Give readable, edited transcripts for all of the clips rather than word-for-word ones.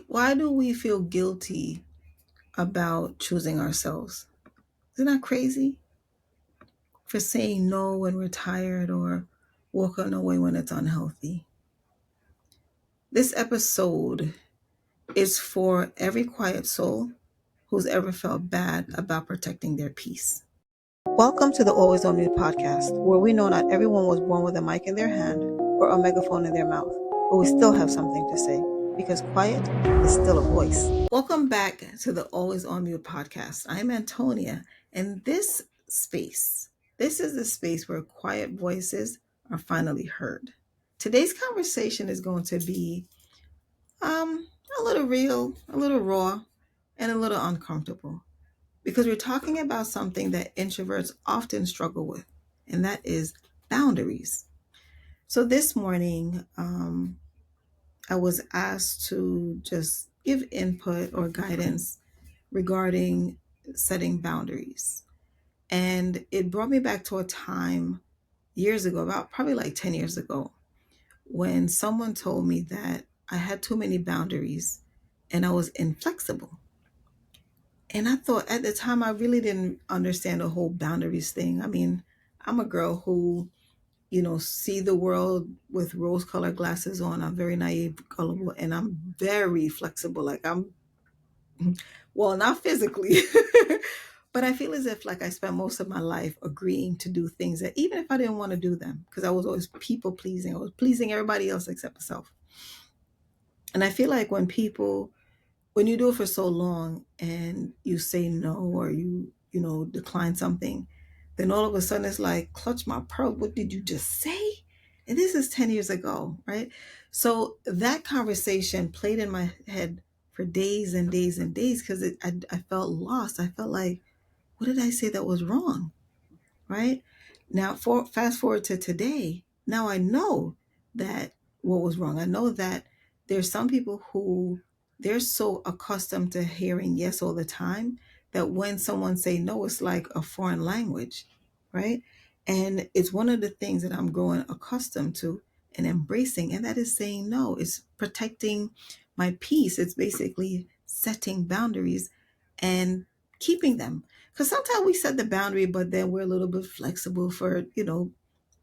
why do we feel guilty about choosing ourselves? Isn't that crazy? For saying no when we're tired or walking away when it's unhealthy. This episode is for every quiet soul who's ever felt bad about protecting their peace. Welcome to the Always On Mute podcast, where we know not everyone was born with a mic in their hand or a megaphone in their mouth, but we still have something to say because quiet is still a voice. Welcome back to the Always On Mute podcast. I'm Antonia, and this is the space where quiet voices are finally heard. Today's conversation is going to be a little real, a little raw, and a little uncomfortable because we're talking about something that introverts often struggle with, and that is boundaries. So this morning, I was asked to just give input or guidance regarding setting boundaries. And it brought me back to a time years ago, about probably like 10 years ago, when someone told me that I had too many boundaries and I was inflexible. And I thought at the time I really didn't understand the whole boundaries thing. I mean, I'm a girl who, see the world with rose-colored glasses on. I'm very naive, gullible, and I'm very flexible. Like well, not physically, but I feel as if like I spent most of my life agreeing to do things that even if I didn't want to do them, because I was always people pleasing. I was pleasing everybody else except myself. And I feel like when you do it for so long and you say no or you decline something, then all of a sudden it's like, clutch my pearl, what did you just say? And this is 10 years ago, right? So that conversation played in my head for days and days and days because I felt lost. I felt like, what did I say that was wrong, right? Now, fast forward to today, now I know that what was wrong. I know that there's some people who they're so accustomed to hearing yes all the time that when someone say no, it's like a foreign language, right? And it's one of the things that I'm growing accustomed to and embracing, and that is saying no. It's protecting my peace. It's basically setting boundaries and keeping them. Because sometimes we set the boundary, but then we're a little bit flexible for,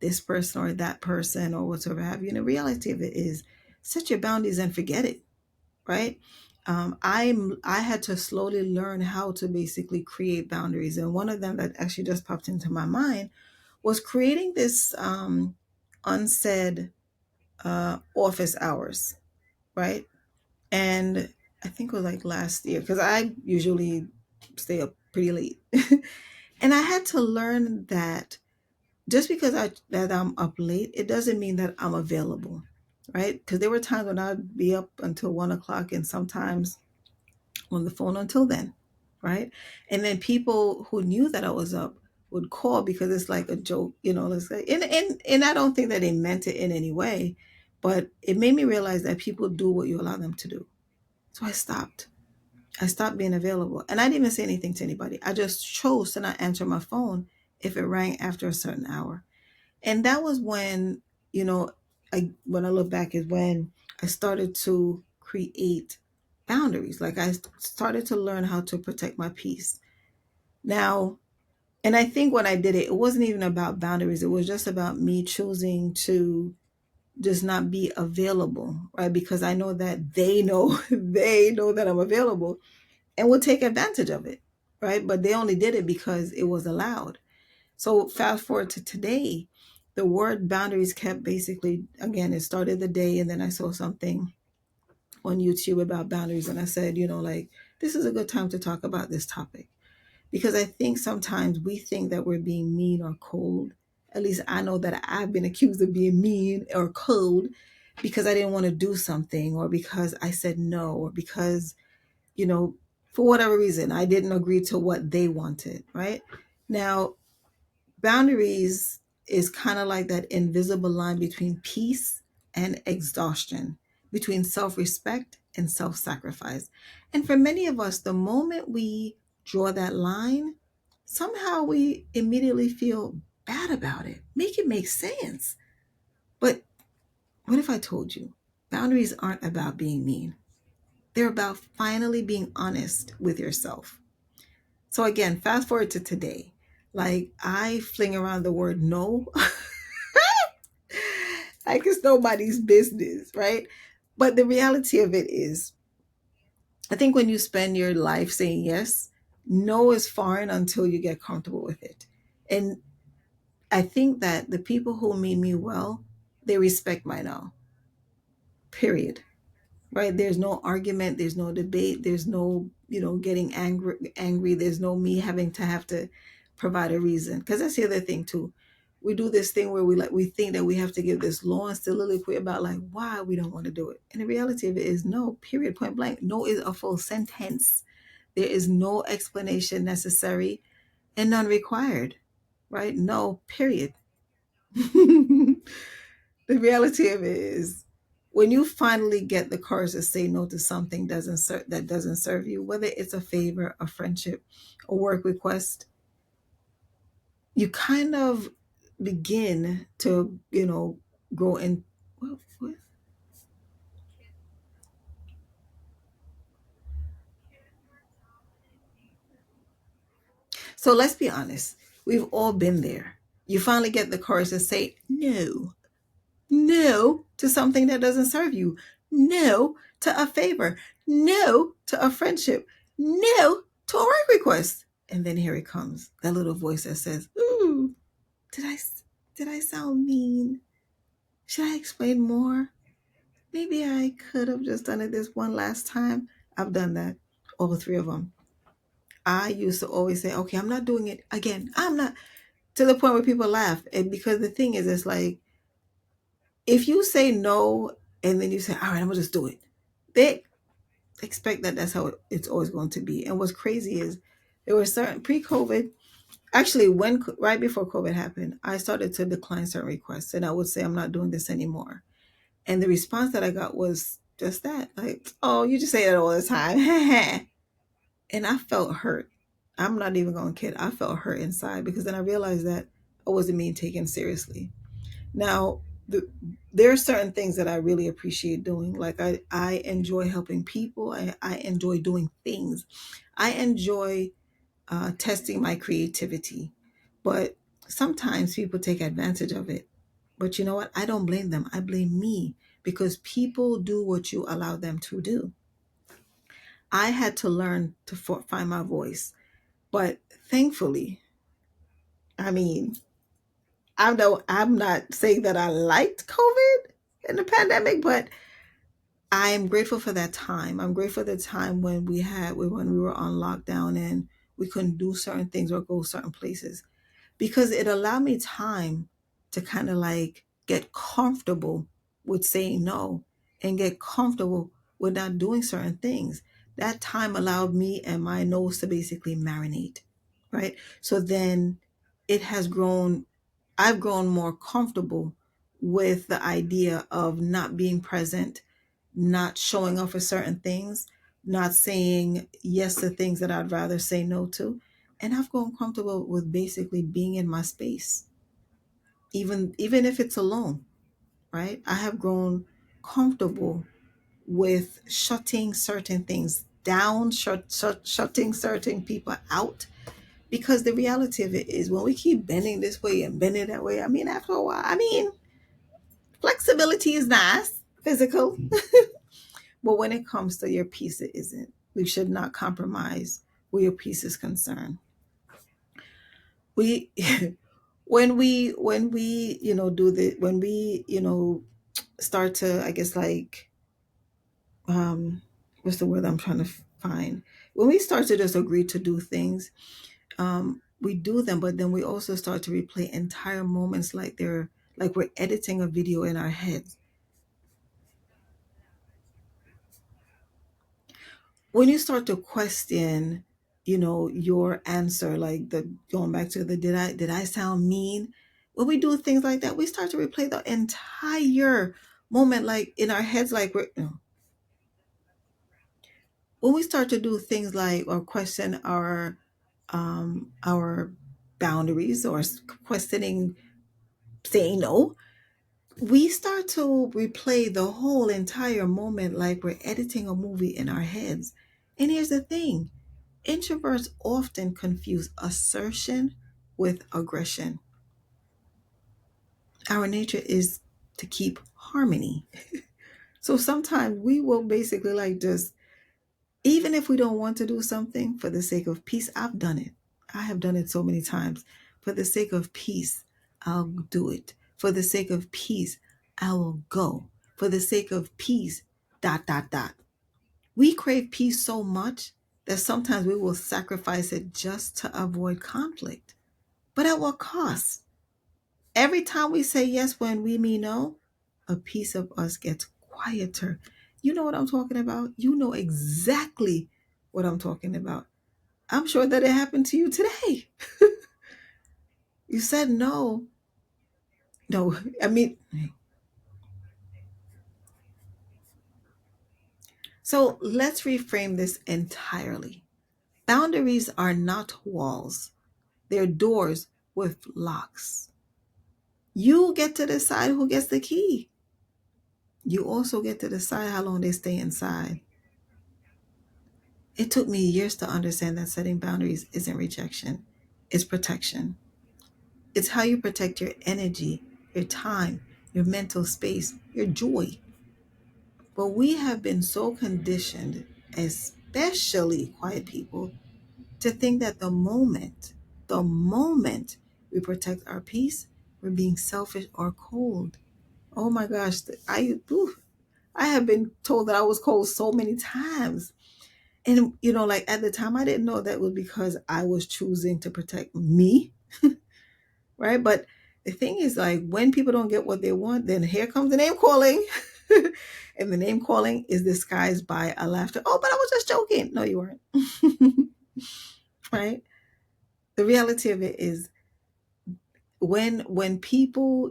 this person or that person or whatever have you. And the reality of it is set your boundaries and forget it, right? I had to slowly learn how to basically create boundaries. And one of them that actually just popped into my mind was creating this unsaid office hours, right? And I think it was like last year, because I usually stay up pretty late. And I had to learn that just because that I'm up late, it doesn't mean that I'm available, right? Because there were times when I'd be up until 1 o'clock and sometimes on the phone until then, right? And then people who knew that I was up would call because it's like a joke, it's like, and I don't think that they meant it in any way, but it made me realize that people do what you allow them to do. So I stopped. I stopped being available. And I didn't even say anything to anybody. I just chose to not answer my phone if it rang after a certain hour. And that was when, when I look back is when I started to create boundaries. Like I started to learn how to protect my peace. Now, and I think when I did it, it wasn't even about boundaries. It was just about me choosing to just not be available, right? Because I know that they know, they know that I'm available and will take advantage of it, right? But they only did it because it was allowed. So fast forward to today, the word boundaries kept basically, again, it started the day and then I saw something on YouTube about boundaries and I said, like, this is a good time to talk about this topic. Because I think sometimes we think that we're being mean or cold. At least I know that I've been accused of being mean or cold because I didn't want to do something or because I said no or because, for whatever reason, I didn't agree to what they wanted, right? Now, boundaries is kind of like that invisible line between peace and exhaustion, between self-respect and self-sacrifice. And for many of us, the moment we draw that line, somehow we immediately feel bad about it. Make it make sense. But what if I told you boundaries aren't about being mean? They're about finally being honest with yourself. So again, fast forward to today. Like I fling around the word no like it's nobody's business, right? But the reality of it is, I think when you spend your life saying yes, no is foreign until you get comfortable with it. And I think that the people who mean me well, they respect my no, period. Right? There's no argument, there's no debate, there's no, getting angry. There's no me having to have to provide a reason. Because that's the other thing too. We do this thing where we think that we have to give this long soliloquy about like why we don't want to do it. And the reality of it is no, period, point blank. No is a full sentence. There is no explanation necessary and none required. Right? No, period. The reality of it is when you finally get the courage to say no to something that doesn't serve you, whether it's a favor, a friendship, a work request, you kind of begin to, grow in. What? So let's be honest. We've all been there. You finally get the courage to say no. No to something that doesn't serve you. No to a favor. No to a friendship. No to a work request. And then here it comes, that little voice that says, "Ooh, did I did I sound mean? Should I explain more? Maybe I could have just done it this one last time." I've done that, all three of them. I used to always say, "Okay, I'm not doing it again. I'm not," to the point where people laugh. And because the thing is, it's like if you say no and then you say, "All right, I'm gonna just do it," they expect that that's how it's always going to be. And what's crazy is there were certain pre-COVID, actually when right before COVID happened, I started to decline certain requests and I would say I'm not doing this anymore. And the response that I got was just that, like, "Oh, you just say that all the time." And I felt hurt. I'm not even going to kid. I felt hurt inside because then I realized that I wasn't being taken seriously. Now, there are certain things that I really appreciate doing. Like I enjoy helping people. I enjoy doing things. I enjoy testing my creativity. But sometimes people take advantage of it. But you know what? I don't blame them. I blame me because people do what you allow them to do. I had to learn to find my voice. But thankfully, I mean, I'm not saying that I liked COVID and the pandemic, but I am grateful for that time. I'm grateful for the time when when we were on lockdown and we couldn't do certain things or go certain places because it allowed me time to kind of like get comfortable with saying no and get comfortable with not doing certain things. That time allowed me and my nose to basically marinate, right? So then it has grown, I've grown more comfortable with the idea of not being present, not showing up for certain things, not saying yes to things that I'd rather say no to. And I've grown comfortable with basically being in my space, even if it's alone, right? I have grown comfortable with shutting certain things down, shutting certain people out. Because the reality of it is when we keep bending this way and bending that way, I mean, after a while, I mean, flexibility is nice, physical. But when it comes to your peace, it isn't. We should not compromise where your peace is concerned. We when we do the when we start to, I guess, like, what's the word I'm trying to find, when we start to just agree to do things, we do them, but then we also start to replay entire moments like they're like we're editing a video in our heads. When you start to question, your answer, like the going back to the did I sound mean? When we do things like that, we start to replay the entire moment like in our heads, like when we start to do things like or question our boundaries or questioning saying no, We start to replay the whole entire moment like we're editing a movie in our heads. And here's the thing, introverts often confuse assertion with aggression. Our nature is to keep harmony. So sometimes we will basically like just, even if we don't want to do something for the sake of peace, I've done it. I have done it so many times. For the sake of peace, I'll do it. For the sake of peace, I will go. For the sake of peace, dot, dot, dot. We crave peace so much that sometimes we will sacrifice it just to avoid conflict. But at what cost? Every time we say yes when we mean no, a piece of us gets quieter. You know what I'm talking about? You know exactly what I'm talking about. I'm sure that it happened to you today. You said no. No, I mean, so let's reframe this entirely. Boundaries are not walls, they're doors with locks. You get to decide who gets the key. You also get to decide how long they stay inside. It took me years to understand that setting boundaries isn't rejection, it's protection. It's how you protect your energy, your time, your mental space, your joy. But we have been so conditioned, especially quiet people, to think that the moment we protect our peace, we're being selfish or cold. Oh my gosh, I have been told that I was cold so many times. And, like at the time, I didn't know that was because I was choosing to protect me, right? But the thing is, like, when people don't get what they want, then here comes the name calling. And the name calling is disguised by a laughter. Oh, but I was just joking. No, you weren't. Right? The reality of it is when people,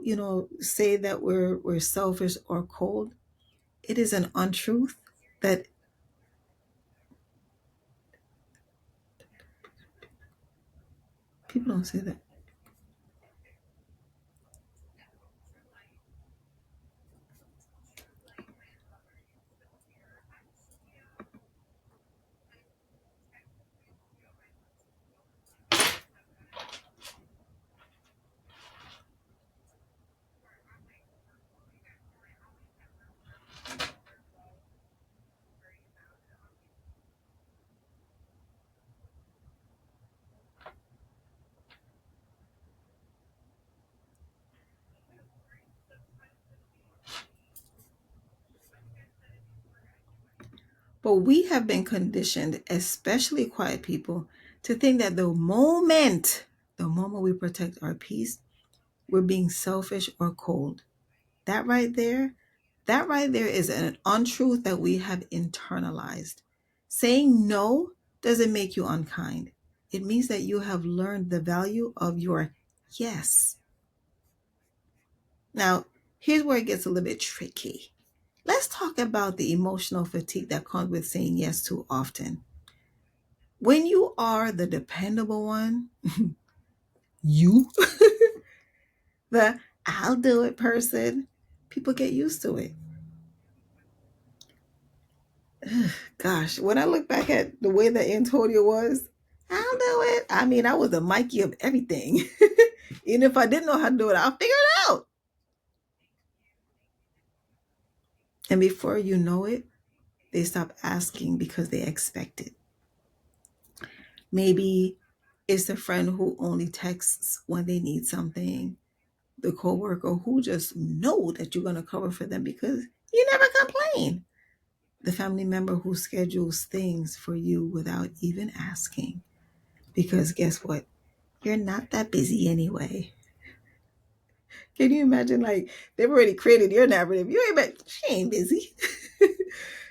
say that we're selfish or cold, it is an untruth that people don't say that. But we have been conditioned, especially quiet people, to think that the moment we protect our peace, we're being selfish or cold. That right there, that right there is an untruth that we have internalized. Saying no doesn't make you unkind. It means that you have learned the value of your yes. Now, here's where it gets a little bit tricky. Let's talk about the emotional fatigue that comes with saying yes too often. When you are the dependable one, you, the I'll do it person, people get used to it. Gosh, when I look back at the way that Antonio was, I'll do it. I mean, I was the Mikey of everything. Even if I didn't know how to do it, I'll figure it out. And before you know it, they stop asking because they expect it. Maybe it's the friend who only texts when they need something, the coworker who just know that you're going to cover for them because you never complain, the family member who schedules things for you without even asking. Because guess what? You're not that busy anyway. Can you imagine? Like, they've already created your narrative. You ain't she ain't busy.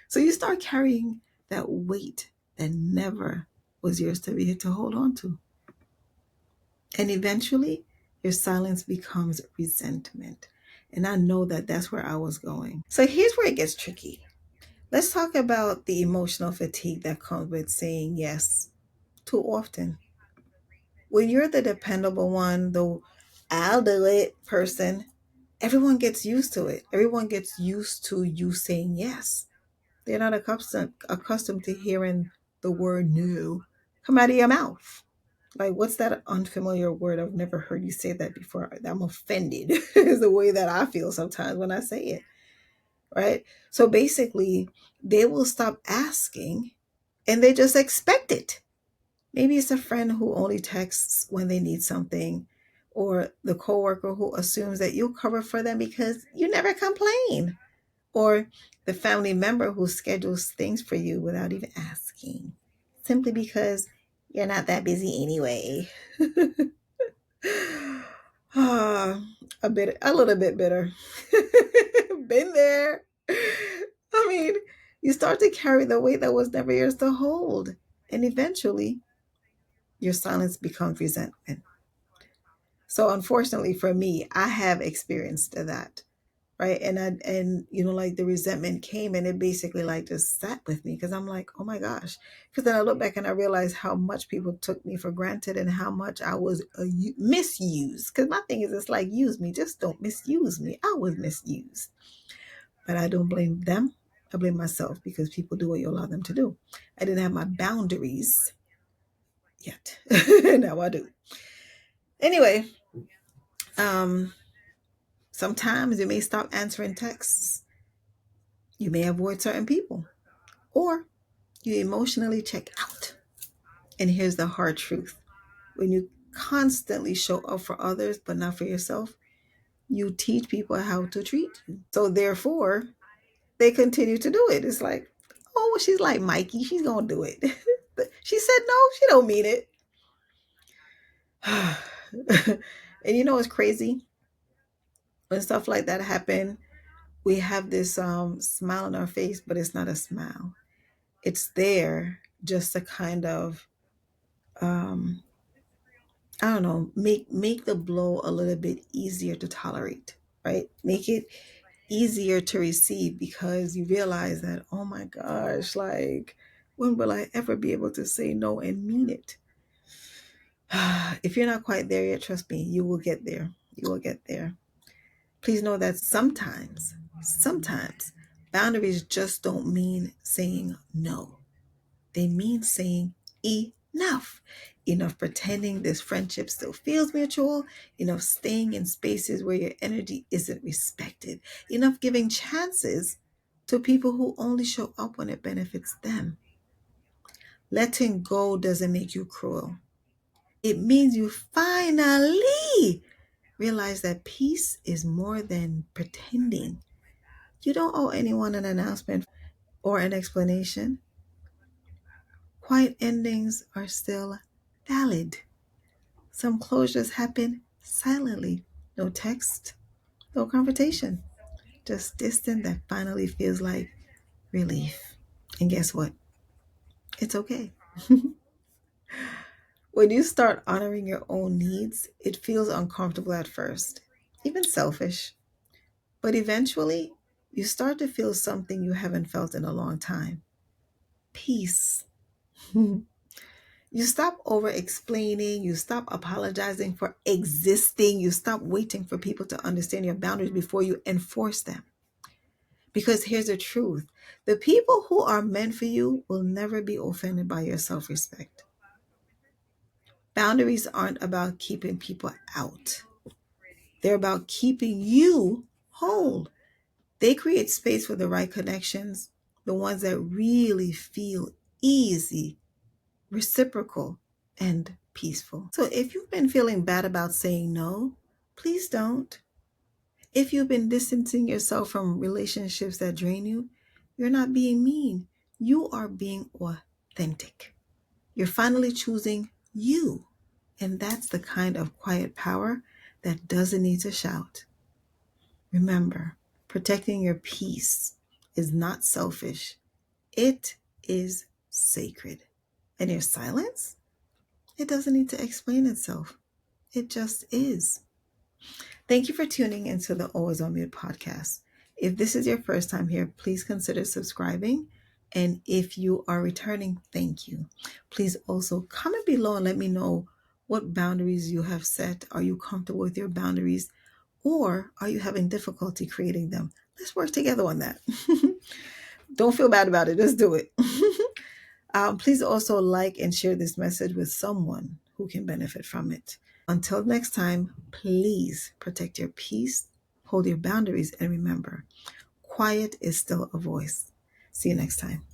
So you start carrying that weight that never was yours to hold on to. And eventually, your silence becomes resentment. And I know that that's where I was going. So here's where it gets tricky. Let's talk about the emotional fatigue that comes with saying yes too often. When you're the dependable one, the I'll do it person, everyone gets used to it. Everyone gets used to you saying yes. They're not accustomed to hearing the word no come out of your mouth. Like, what's that unfamiliar word? I've never heard you say that before. I'm offended, is the way that I feel sometimes when I say it, right? So basically, they will stop asking and they just expect it. Maybe it's a friend who only texts when they need something, or the coworker who assumes that you'll cover for them because you never complain, or the family member who schedules things for you without even asking, simply because you're not that busy anyway. Ah, a little bit bitter. Been there. I mean, you start to carry the weight that was never yours to hold, and eventually, your silence becomes resentment. So, unfortunately for me, I have experienced that, right? Like the resentment came and it basically like just sat with me because I'm like, oh my gosh. Because then I look back and I realized how much people took me for granted and how much I was misused. Because my thing is, it's like, use me, just don't misuse me. I was misused, but I don't blame them. I blame myself because people do what you allow them to do. I didn't have my boundaries yet. Now I do. Anyway, um, sometimes you may stop answering texts. You may avoid certain people, or you emotionally check out. And here's the hard truth: when you constantly show up for others but not for yourself, you teach people how to treat you. So therefore, they continue to do it. It's like, oh, well, she's like Mikey. She's gonna do it. She said no. She don't mean it. And you know what's crazy? When stuff like that happen, we have this smile on our face, but it's not a smile. It's there just to kind of um, I don't know, make the blow a little bit easier to tolerate, right? Make it easier to receive because you realize that, oh my gosh, like, when will I ever be able to say no and mean it? If you're not quite there yet, trust me, you will get there. You will get there. Please know that sometimes boundaries just don't mean saying no. They mean saying enough. Enough pretending this friendship still feels mutual. Enough staying in spaces where your energy isn't respected. Enough giving chances to people who only show up when it benefits them. Letting go doesn't make you cruel. It means you finally realize that peace is more than pretending. You don't owe anyone an announcement or an explanation. Quiet endings are still valid. Some closures happen silently. No text, no confrontation, just distance that finally feels like relief. And guess what? It's okay. When you start honoring your own needs, it feels uncomfortable at first, even selfish. But eventually, you start to feel something you haven't felt in a long time: peace. You stop over explaining, you stop apologizing for existing, you stop waiting for people to understand your boundaries before you enforce them. Because here's the truth: the people who are meant for you will never be offended by your self respect. Boundaries aren't about keeping people out, they're about keeping you whole. They create space for the right connections, the ones that really feel easy, reciprocal, and peaceful. So if you've been feeling bad about saying no, please don't. If you've been distancing yourself from relationships that drain you, you're not being mean. You are being authentic. You're finally choosing you. And that's the kind of quiet power that doesn't need to shout. Remember, protecting your peace is not selfish, it is sacred. And your silence, it doesn't need to explain itself. It just is. Thank you for tuning into the Always on Mute podcast. If this is your first time here, please consider subscribing. And if you are returning, thank you. Please also comment below and let me know what boundaries you have set. Are you comfortable with your boundaries? Or are you having difficulty creating them? Let's work together on that. Don't feel bad about it. Let's do it. Please also like and share this message with someone who can benefit from it. Until next time, please protect your peace, hold your boundaries, and remember, quiet is still a voice. See you next time.